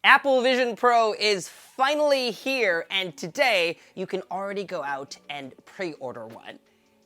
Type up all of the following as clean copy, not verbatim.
Apple Vision Pro is finally here, and today you can already go out and pre-order one.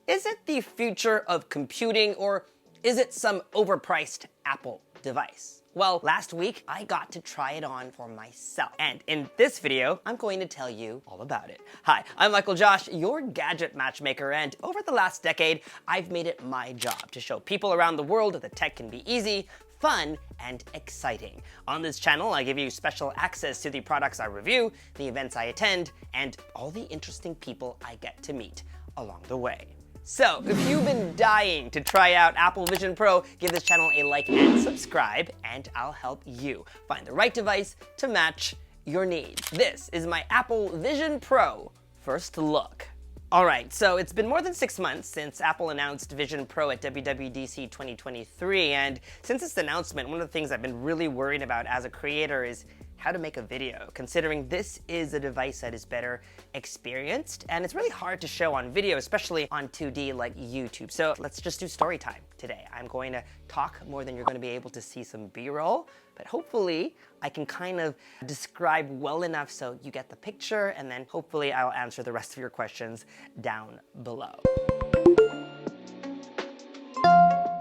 Is it the future of computing, or is it some overpriced Apple device? Well, last week I got to try it on for myself, and in this video I'm going to tell you all about it. Hi, I'm MICHAELJOSH, your gadget matchmaker, and over the last decade I've made it my job to show people around the world that tech can be easy, fun, and exciting. On this channel, I give you special access to the products I review, the events I attend, and all the interesting people I get to meet along the way. So, if you've been dying to try out Apple Vision Pro, give this channel a like and subscribe, and I'll help you find the right device to match your needs. This is my Apple Vision Pro first look. Alright, so it's been more than 6 months since Apple announced Vision Pro at WWDC 2023, and since its announcement, one of the things I've been really worried about as a creator is how to make a video, considering this is a device that is better experienced, and it's really hard to show on video, especially on 2D like YouTube. So let's just do story time today. I'm going to talk more than you're going to be able to see some B-roll, but hopefully I can kind of describe well enough so you get the picture, and then hopefully I'll answer the rest of your questions down below.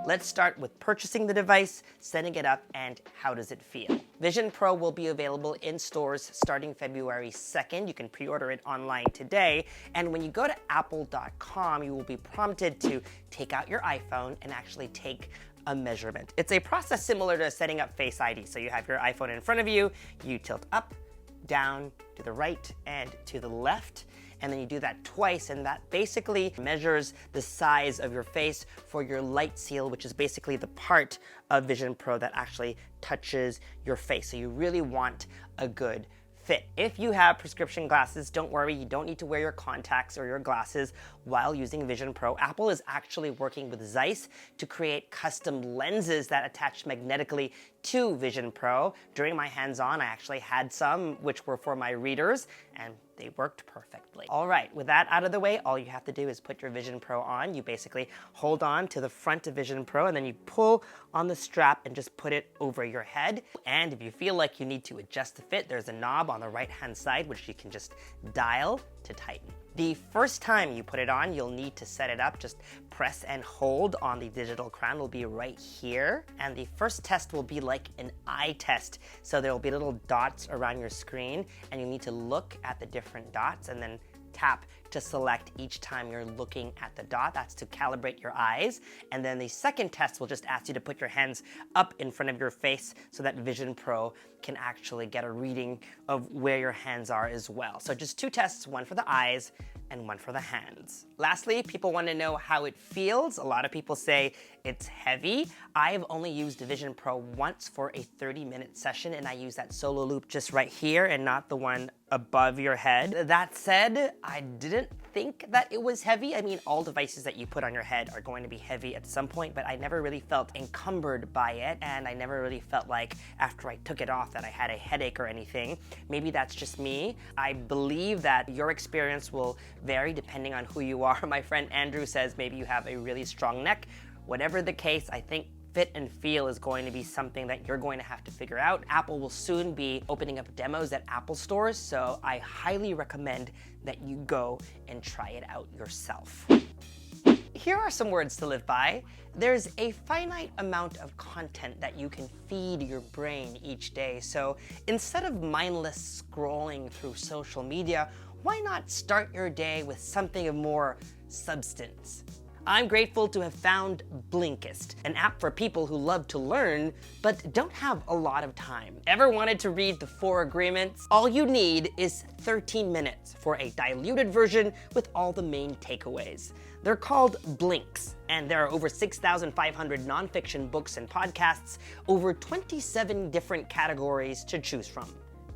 Let's start with purchasing the device, setting it up, and how does it feel. Vision Pro will be available in stores starting February 2nd. You can pre-order it online today. And when you go to apple.com, you will be prompted to take out your iPhone and actually take a measurement. It's a process similar to setting up Face ID. So you have your iPhone in front of you, you tilt up, down, to the right, and to the left. And then you do that twice, and that basically measures the size of your face for your light seal, which is basically the part of Vision Pro that actually touches your face. So you really want a good fit. If you have prescription glasses, don't worry, you don't need to wear your contacts or your glasses while using Vision Pro. Apple is actually working with Zeiss to create custom lenses that attach magnetically to Vision Pro. During my hands-on, I actually had some which were for my readers, and they worked perfectly. All right, with that out of the way, all you have to do is put your Vision Pro on. You basically hold on to the front of Vision Pro, and then you pull on the strap and just put it over your head. And if you feel like you need to adjust the fit, there's a knob on the right-hand side, which you can just dial to tighten. The first time you put it on, you'll need to set it up. Just press and hold on the digital crown. It'll be right here. And the first test will be like an eye test. So there will be little dots around your screen, and you need to look at the different dots and then tap to select each time you're looking at the dot. That's to calibrate your eyes. And then the second test will just ask you to put your hands up in front of your face so that Vision Pro can actually get a reading of where your hands are as well. So just 2 tests, one for the eyes and one for the hands. Lastly, people want to know how it feels. A lot of people say it's heavy. I've only used Vision Pro once for a 30-minute session, and I use that solo loop just right here and not the one above your head. That said, I didn't think that it was heavy. I mean, all devices that you put on your head are going to be heavy at some point, but I never really felt encumbered by it, and I never really felt like after I took it off that I had a headache or anything. Maybe that's just me. I believe that your experience will vary depending on who you are. My friend Andrew says maybe you have a really strong neck. Whatever the case, I think fit and feel is going to be something that you're going to have to figure out. Apple will soon be opening up demos at Apple stores, so I highly recommend that you go and try it out yourself. Here are some words to live by. There's a finite amount of content that you can feed your brain each day, so instead of mindless scrolling through social media, why not start your day with something of more substance? I'm grateful to have found Blinkist, an app for people who love to learn but don't have a lot of time. Ever wanted to read the 4 agreements? All you need is 13 minutes for a diluted version with all the main takeaways. They're called Blinks, and there are over 6,500 nonfiction books and podcasts, over 27 different categories to choose from.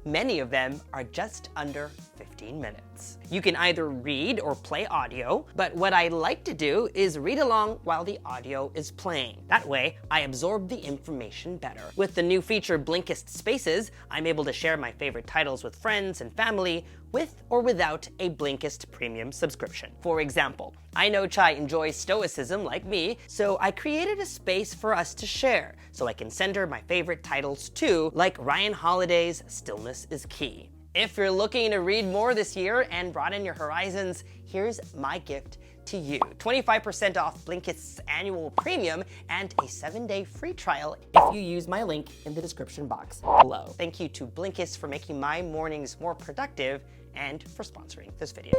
Many of them are just under 15 minutes. You can either read or play audio, but what I like to do is read along while the audio is playing. That way, I absorb the information better. With the new feature Blinkist Spaces, I'm able to share my favorite titles with friends and family with or without a Blinkist premium subscription. For example, I know Chai enjoys stoicism like me, so I created a space for us to share, so I can send her my favorite titles too, like Ryan Holiday's Stillness is Key. If you're looking to read more this year and broaden your horizons, here's my gift to you. 25% off Blinkist's annual premium and a 7-day free trial if you use my link in the description box below. Thank you to Blinkist for making my mornings more productive and for sponsoring this video.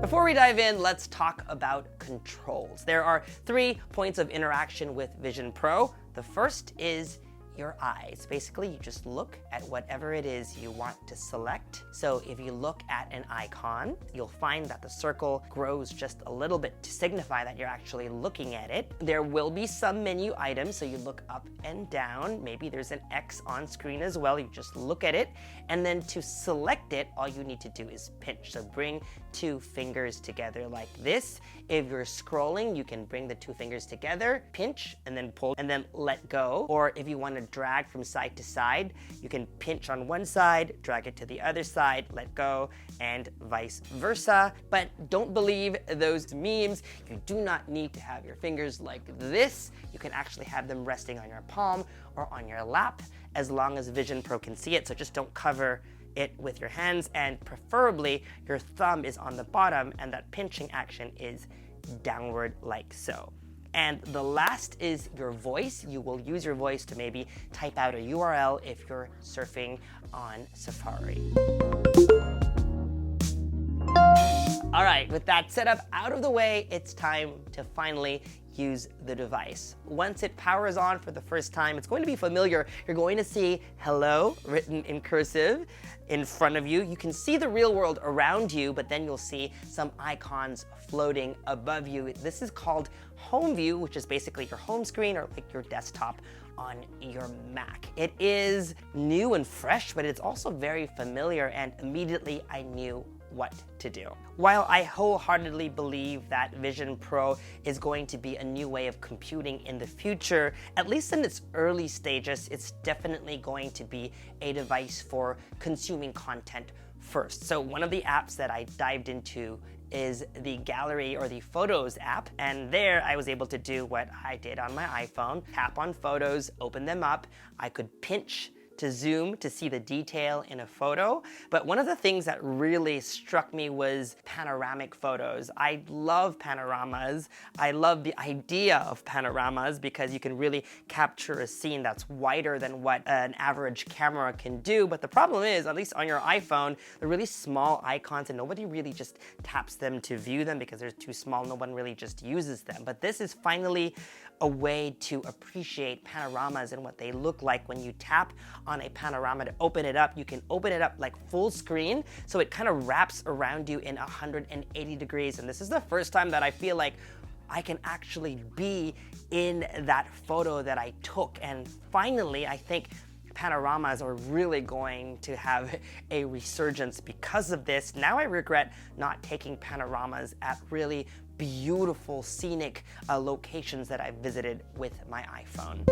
Before we dive in, let's talk about controls. There are 3 points of interaction with Vision Pro. The first is your eyes. Basically, you just look at whatever it is you want to select. So if you look at an icon, you'll find that the circle grows just a little bit to signify that you're actually looking at it. There will be some menu items, so you look up and down. Maybe there's an X on screen as well. You just look at it, and then to select it, all you need to do is pinch. So bring 2 fingers together like this. If you're scrolling, you can bring the 2 fingers together, pinch, and then pull, and then let go. Or if you want to drag from side to side, you can pinch on one side, drag it to the other side, let go, and vice versa. But don't believe those memes. You do not need to have your fingers like this. You can actually have them resting on your palm or on your lap, as long as Vision Pro can see it. So just don't cover it with your hands, and preferably your thumb is on the bottom and that pinching action is downward like so. And the last is your voice. You will use your voice to maybe type out a URL if you're surfing on Safari. All right, with that setup out of the way, it's time to finally use the device. Once it powers on for the first time, it's going to be familiar. You're going to see hello written in cursive in front of you. You can see the real world around you, but then you'll see some icons floating above you. This is called home view, which is basically your home screen or like your desktop on your Mac. It is new and fresh, but it's also very familiar, and immediately I knew what to do. While I wholeheartedly believe that Vision Pro is going to be a new way of computing in the future, at least in its early stages, it's definitely going to be a device for consuming content first. So one of the apps that I dived into is the Gallery or the Photos app, and there I was able to do what I did on my iPhone, tap on photos, open them up. I could pinch to zoom to see the detail in a photo. But one of the things that really struck me was panoramic photos. I love panoramas. I love the idea of panoramas because you can really capture a scene that's wider than what an average camera can do. But the problem is, at least on your iPhone, they're really small icons and nobody really just taps them to view them because they're too small. No one really just uses them. But this is finally a way to appreciate panoramas and what they look like. When you tap on a panorama to open it up, you can open it up like full screen, so it kind of wraps around you in 180 degrees. And this is the first time that I feel like I can actually be in that photo that I took. And finally, I think panoramas are really going to have a resurgence because of this. Now I regret not taking panoramas at really beautiful scenic locations that I visited with my iPhone.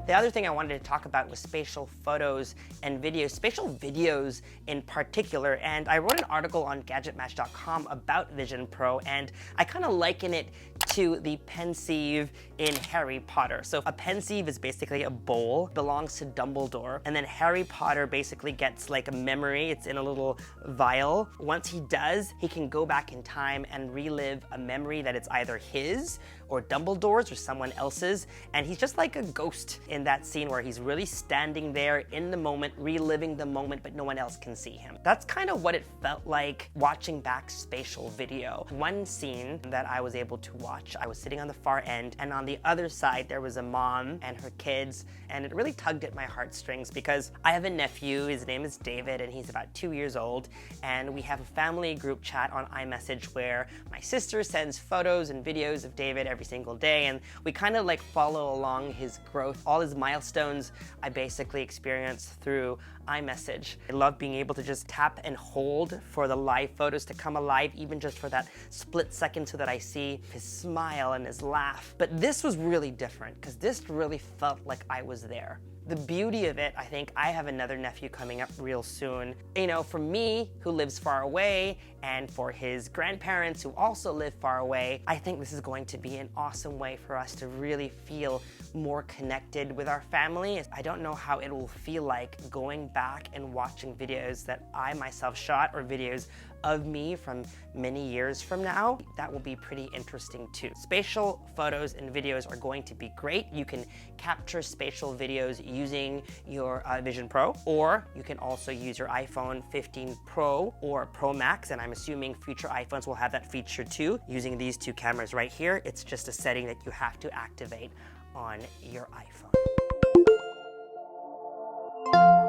The other thing I wanted to talk about was spatial photos and videos, spatial videos in particular. And I wrote an article on GadgetMatch.com about Vision Pro, and I kind of liken it to the pensieve in Harry Potter. So a pensieve is basically a bowl, belongs to Dumbledore, and then Harry Potter basically gets like a memory. It's in a little vial. Once he does, he can go back in time and relive a memory that it's either his or Dumbledore's or someone else's, and he's just like a ghost in that scene where he's really standing there in the moment, reliving the moment, but no one else can see him. That's kind of what it felt like watching back spatial video. One scene that I was able to watch watch. I was sitting on the far end, and on the other side, there was a mom and her kids, and it really tugged at my heartstrings because I have a nephew, his name is David, and he's about 2 years old, and we have a family group chat on iMessage where my sister sends photos and videos of David every single day, and we kind of like follow along his growth. All his milestones I basically experience through iMessage. I love being able to just tap and hold for the live photos to come alive, even just for that split second, so that I see his smile and his laugh. But this was really different because this really felt like I was there. The beauty of it, I think I have another nephew coming up real soon. You know, for me, who lives far away, and for his grandparents who also live far away, I think this is going to be an awesome way for us to really feel more connected with our family. I don't know how it will feel like going back and watching videos that I myself shot or videos of me from many years from now. That will be pretty interesting too. Spatial photos and videos are going to be great. You can capture spatial videos using your Vision Pro, or you can also use your iPhone 15 Pro or Pro Max, and I'm assuming future iPhones will have that feature too, using these two cameras right here. It's just a setting that you have to activate on your iPhone.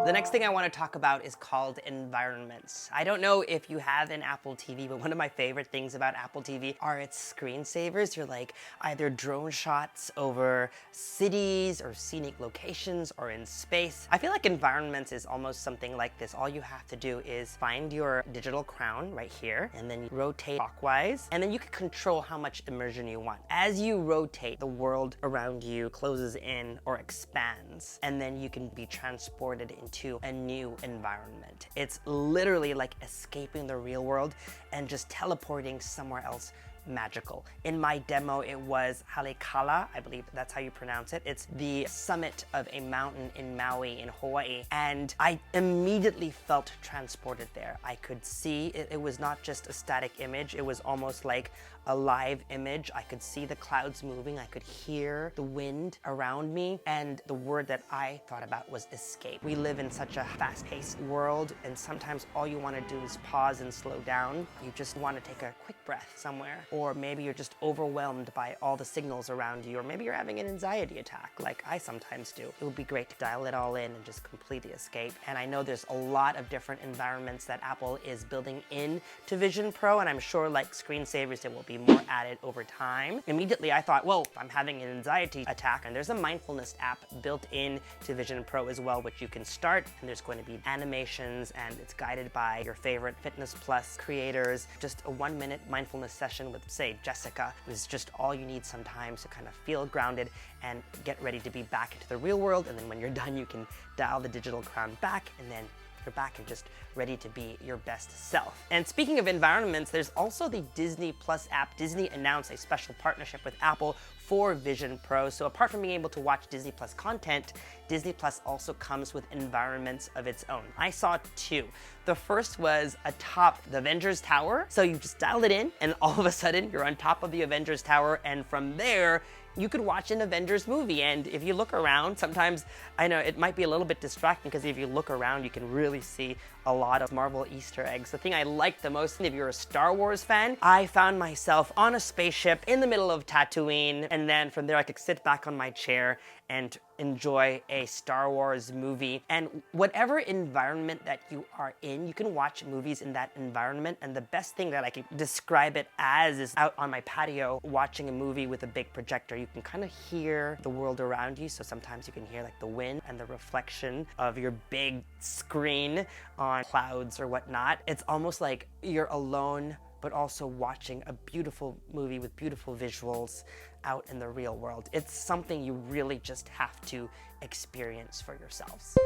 The next thing I want to talk about is called environments. I don't know if you have an Apple TV, but one of my favorite things about Apple TV are its screensavers. You're like either drone shots over cities or scenic locations or in space. I feel like environments is almost something like this. All you have to do is find your digital crown right here, and then you rotate clockwise, and then you can control how much immersion you want. As you rotate, the world around you closes in or expands, and then you can be transported into a new environment. It's literally like escaping the real world and just teleporting somewhere else magical. In my demo, it was Haleakala, I believe that's how you pronounce it. It's the summit of a mountain in Maui in Hawaii, and I immediately felt transported there. I could see it was not just a static image, it was almost like a live image. I could see the clouds moving, I could hear the wind around me, and the word that I thought about was escape. We live in such a fast-paced world, and sometimes all you want to do is pause and slow down. You just want to take a quick breath somewhere, or maybe you're just overwhelmed by all the signals around you, or maybe you're having an anxiety attack like I sometimes do. It would be great to dial it all in and just completely escape. And I know there's a lot of different environments that Apple is building in to Vision Pro, and I'm sure like screensavers, there will be more added over time. Immediately I thought, well, I'm having an anxiety attack, and there's a mindfulness app built in to Vision Pro as well, which you can start, and there's going to be animations, and it's guided by your favorite Fitness Plus creators. Just a 1-minute mindfulness session with, say, Jessica is just all you need sometimes to kind of feel grounded and get ready to be back into the real world. And then when you're done, you can dial the digital crown back, and then you're back and just ready to be your best self. And speaking of environments, there's also the Disney Plus app. Disney announced a special partnership with Apple for Vision Pro. So apart from being able to watch Disney Plus content, Disney Plus also comes with environments of its own. I saw two. The first was atop the Avengers Tower. So you just dialed it in, and all of a sudden you're on top of the Avengers Tower, and from there, you could watch an Avengers movie. And if you look around, sometimes I know it might be a little bit distracting, because if you look around, you can really see a lot of Marvel Easter eggs. The thing I liked the most, if you're a Star Wars fan, I found myself on a spaceship in the middle of Tatooine, and then from there I could sit back on my chair and enjoy a Star Wars movie. And whatever environment that you are in, you can watch movies in that environment. And the best thing that I could describe it as is out on my patio watching a movie with a big projector. You can kind of hear the world around you. So sometimes you can hear like the wind and the reflection of your big screen on clouds or whatnot. It's almost like you're alone, but also watching a beautiful movie with beautiful visuals out in the real world. It's something you really just have to experience for yourselves.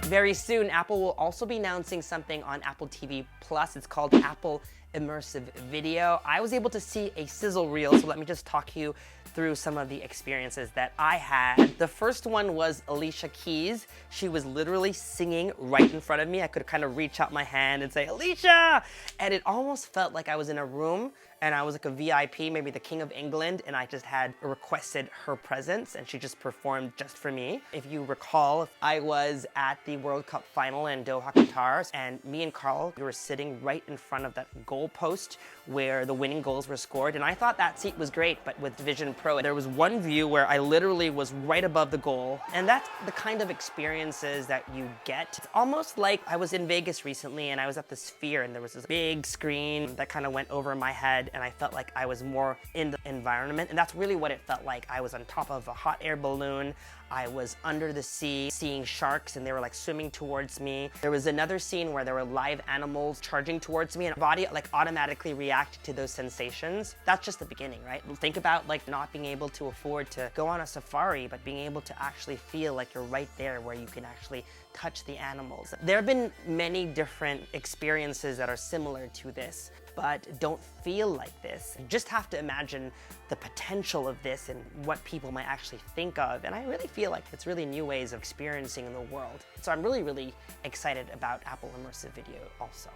Very soon, Apple will also be announcing something on Apple TV Plus. It's called Apple Immersive Video. I was able to see a sizzle reel, so let me just talk you through some of the experiences that I had. The first one was Alicia Keys. She was literally singing right in front of me. I could kind of reach out my hand and say, Alicia! And it almost felt like I was in a room and I was like a VIP, maybe the King of England, and I just had requested her presence and she just performed just for me. If you recall, I was at the World Cup final in Doha, Qatar, and me and Carl, we were sitting right in front of that goal goal post where the winning goals were scored, and I thought that seat was great. But with Vision Pro, there was one view where I literally was right above the goal, and that's the kind of experiences that you get. It's almost like I was in Vegas recently and I was at the Sphere, and there was this big screen that kind of went over my head, and I felt like I was more in the environment, and that's really what it felt like. I was on top of a hot air balloon. I was under the sea seeing sharks, and they were like swimming towards me. There was another scene where there were live animals charging towards me, and my body like automatically reacted to those sensations. That's just the beginning, right? Think about like not being able to afford to go on a safari, but being able to actually feel like you're right there where you can actually touch the animals. There have been many different experiences that are similar to this, but don't feel like this. You just have to imagine the potential of this and what people might actually think of. And I really feel like it's really new ways of experiencing the world. So I'm really, really excited about Apple Immersive Video also.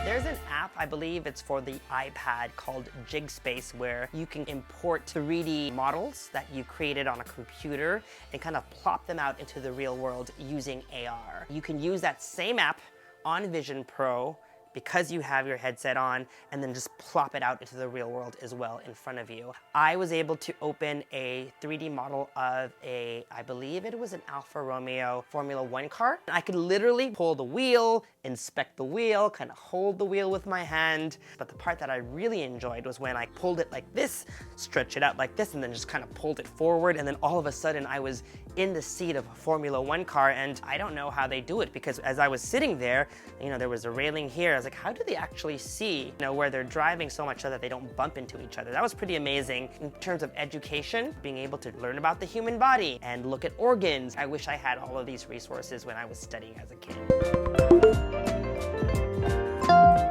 There's an app, I believe it's for the iPad, called Jigspace, where you can import 3D models that you created on a computer and kind of plop them out into the real world using AR. You can use that same app on Vision Pro because you have your headset on, and then just plop it out into the real world as well in front of you. I was able to open a 3D model of I believe it was an Alfa Romeo Formula 1 car. I could literally pull the wheel, inspect the wheel, kind of hold the wheel with my hand. But the part that I really enjoyed was when I pulled it like this, stretch it out like this, and then just kind of pulled it forward, and then all of a sudden I was in the seat of a Formula 1 car. And I don't know how they do it, because as I was sitting there, there was a railing here. I was like, how do they actually see, where they're driving so much so that they don't bump into each other? That was pretty amazing. In terms of education, being able to learn about the human body and look at organs. I wish I had all of these resources when I was studying as a kid.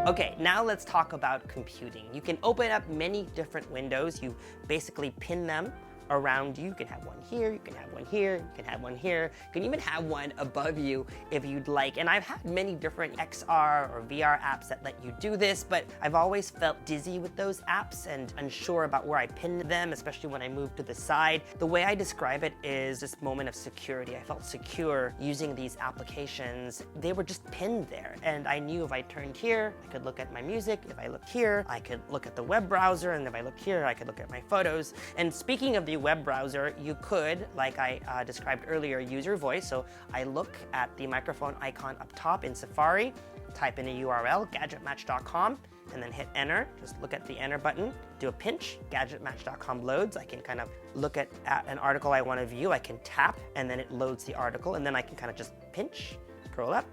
Okay, now let's talk about computing. You can open up many different windows. You basically pin them around you. You can have one here, you can have one here, you can have one here. You can even have one above you if you'd like. And I've had many different XR or VR apps that let you do this, but I've always felt dizzy with those apps and unsure about where I pinned them, especially when I moved to the side. The way I describe it is this moment of security. I felt secure using these applications. They were just pinned there, and I knew if I turned here, I could look at my music. If I looked here, I could look at the web browser, and if I look here, I could look at my photos. And speaking of the web browser, you could, like I described earlier, use your voice. So I look at the microphone icon up top in Safari, type in a URL, GadgetMatch.com, and then hit enter. Just look at the enter button, do a pinch, GadgetMatch.com loads. I can kind of look at an article I want to view. I can tap, and then it loads the article, and then I can kind of just pinch, scroll up,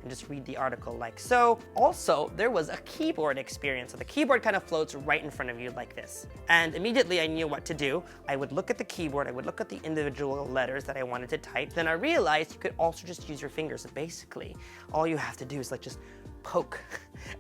and just read the article like so. Also, there was a keyboard experience. So the keyboard kind of floats right in front of you like this. And immediately I knew what to do. I would look at the keyboard, I would look at the individual letters that I wanted to type. Then I realized you could also just use your fingers. So basically, all you have to do is like just poke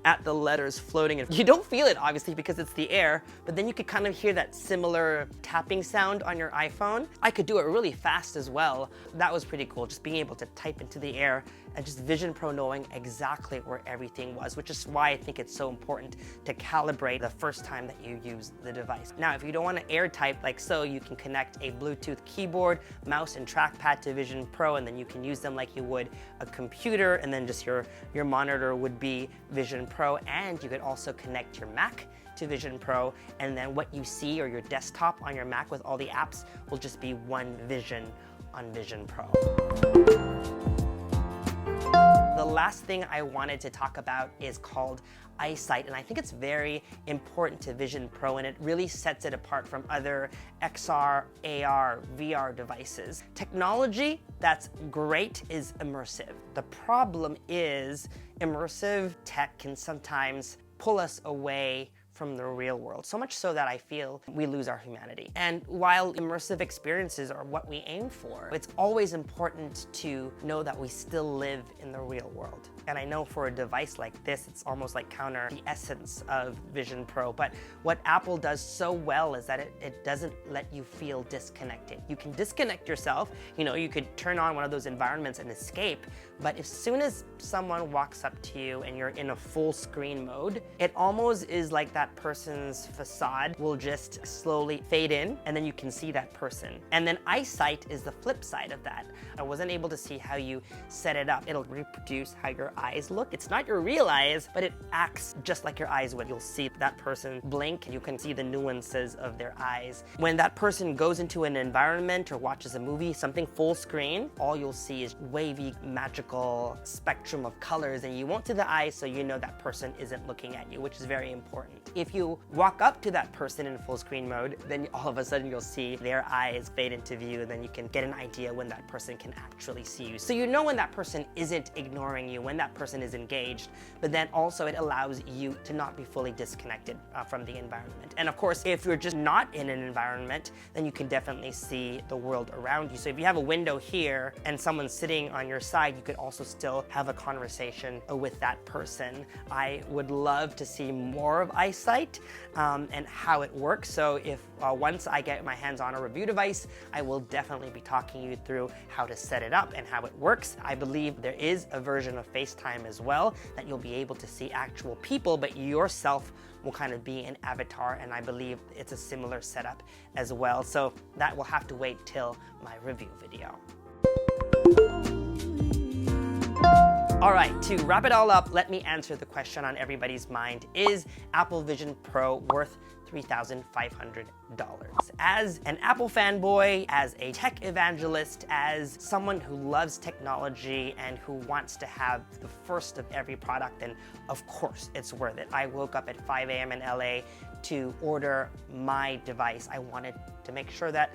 at the letters floating. You don't feel it, obviously, because it's the air, but then you could kind of hear that similar tapping sound on your iPhone. I could do it really fast as well. That was pretty cool, just being able to type into the air and just Vision Pro knowing exactly where everything was, which is why I think it's so important to calibrate the first time that you use the device. Now, if you don't want to air type like so, you can connect a Bluetooth keyboard, mouse, and trackpad to Vision Pro, and then you can use them like you would a computer, and then just your monitor would be Vision Pro, and you could also connect your Mac to Vision Pro, and then what you see, or your desktop on your Mac with all the apps, will just be one vision on Vision Pro. The last thing I wanted to talk about is called eyesight, and I think it's very important to Vision Pro, and it really sets it apart from other XR, AR, VR devices. Technology that's great is immersive. The problem is immersive tech can sometimes pull us away from the real world, so much so that I feel we lose our humanity. And while immersive experiences are what we aim for, it's always important to know that we still live in the real world. And I know for a device like this, it's almost like counter the essence of Vision Pro. But what Apple does so well is that it doesn't let you feel disconnected. You can disconnect yourself. You could turn on one of those environments and escape, But as soon as someone walks up to you and you're in a full screen mode, it almost is like that person's facade will just slowly fade in, and then you can see that person. And then eyesight is the flip side of that. I wasn't able to see how you set it up. It'll reproduce how your eyes look. It's not your real eyes, but it acts just like your eyes would. You'll see that person blink, and you can see the nuances of their eyes. When that person goes into an environment or watches a movie, something full screen, all you'll see is wavy, magical spectrum of colors, and you won't see the eyes, so you know that person isn't looking at you, which is very important. If you walk up to that person in full screen mode, then all of a sudden you'll see their eyes fade into view, and then you can get an idea when that person can actually see you. So you know when that person isn't ignoring you, when that person is engaged, but then also it allows you to not be fully disconnected from the environment. And of course, if you're just not in an environment, then you can definitely see the world around you. So if you have a window here and someone's sitting on your side, you could also still have a conversation with that person. I would love to see more of eyesight and how it works. So if once I get my hands on a review device, I will definitely be talking you through how to set it up and how it works. I believe there is a version of FaceTime as well that you'll be able to see actual people, but yourself will kind of be an avatar, and I believe it's a similar setup as well. So that will have to wait till my review video. All right, to wrap it all up, let me answer the question on everybody's mind. Is Apple Vision Pro worth $3,500? As an Apple fanboy, as a tech evangelist, as someone who loves technology and who wants to have the first of every product, then of course it's worth it. I woke up at 5 a.m. in LA to order my device. I wanted to make sure that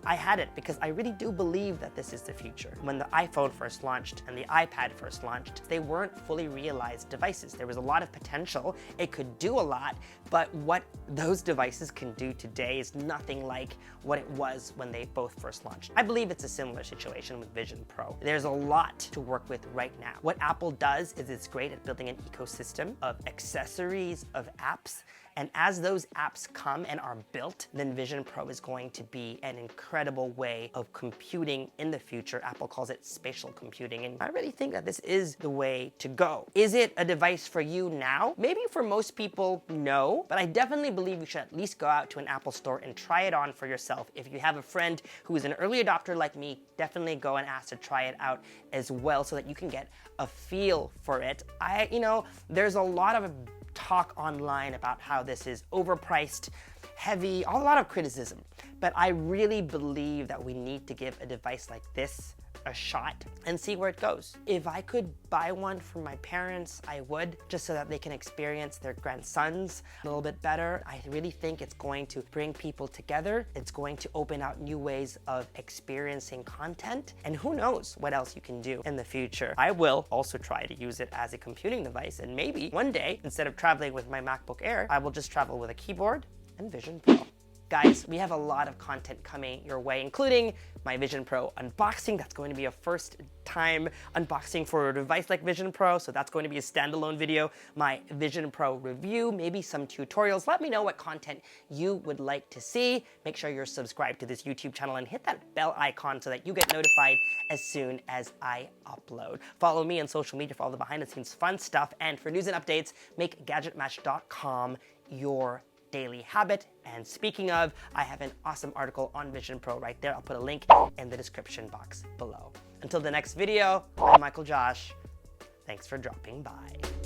I had it because I really do believe that this is the future. When the iPhone first launched and the iPad first launched, they weren't fully realized devices. There was a lot of potential. It could do a lot, but what those devices can do today is nothing like what it was when they both first launched. I believe it's a similar situation with Vision Pro. There's a lot to work with right now. What Apple does is it's great at building an ecosystem of accessories, of apps, and as those apps come and are built, then Vision Pro is going to be an incredible way of computing in the future. Apple calls it spatial computing, and I really think that this is the way to go. Is it a device for you now? Maybe for most people, no, but I definitely believe you should at least go out to an Apple store and try it on for yourself. If you have a friend who is an early adopter like me, definitely go and ask to try it out as well so that you can get a feel for it. There's a lot of talk online about how this is overpriced, heavy, a lot of criticism. But I really believe that we need to give a device like this a shot and see where it goes. If I could buy one for my parents, I would, just so that they can experience their grandsons a little bit better. I really think it's going to bring people together. It's going to open out new ways of experiencing content, and who knows what else you can do in the future. I will also try to use it as a computing device, and maybe one day, instead of traveling with my MacBook Air, I will just travel with a keyboard and Vision Pro. Guys, we have a lot of content coming your way, including my Vision Pro unboxing. That's going to be a first time unboxing for a device like Vision Pro, so that's going to be a standalone video. My Vision Pro review, maybe some tutorials. Let me know what content you would like to see. Make sure you're subscribed to this YouTube channel and hit that bell icon so that you get notified as soon as I upload. Follow me on social media for all the behind the scenes fun stuff, and for news and updates, make GadgetMatch.com your daily habit. And speaking of, I have an awesome article on Vision Pro right there. I'll put a link in the description box below. Until the next video, I'm MICHAELJOSH. Thanks for dropping by.